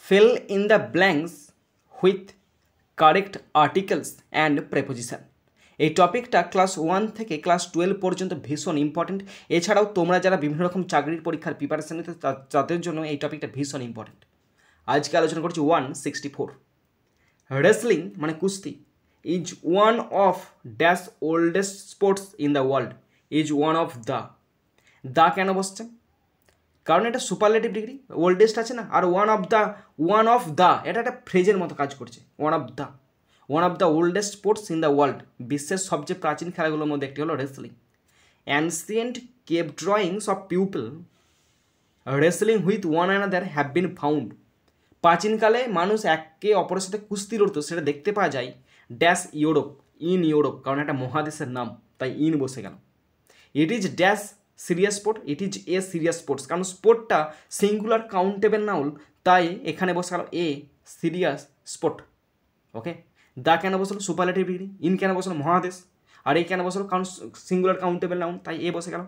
fill in the blanks with correct articles and preposition। এই টপিকটা class 1 থেকে class 12 পর্যন্ত ভীষণ ইম্পর্টেন্ট। এছাড়াও তোমরা যারা বিভিন্ন রকম চাকরির পরীক্ষার প্রিপারেশন নিতে তাদের জন্য এই টপিকটা ভীষণ ইম্পর্টেন্ট। আজকে আলোচনা করছি 164। রেসলিং মানে কুস্তি is one of dash oldest sports in the world. Is one of the কেন বসছে? কারণ এটা সুপারলেটিভ ডিগ্রি, ওল্ডেস্ট আছে না, আর ওয়ান অফ দ্য এটা একটা ফ্রেজের মতো কাজ করছে। One of the oldest sports in the world, বিশ্বের সবচেয়ে প্রাচীন খেলাগুলোর মধ্যে একটি হলো wrestling. Ancient cave drawings of people wrestling with one another have been found. প্রাচীনকালে মানুষ একে অপরের সাথে কুস্তি লড়তো, সেটা দেখতে পাওয়া যায় ড্যাশ ইউরোপ, ইন ইউরোপ, কারণ একটা মহাদেশের নাম তাই ইন বসে গেল। It is dash serious sport, it is a serious sports, কারণ স্পোর্টটা সিঙ্গুলার কাউন্টেবল নাউন, তাই এখানে বসে গেল এ সিরিয়াস স্পোর্ট। ওকে, দা কেন বসলো? Superlative degree. ইন কেন বসলো? মহাদেশ। আর এই কেন বসলো? কারণ সিঙ্গুলার কাউন্টেবল নাউন, তাই এ বসে গেল।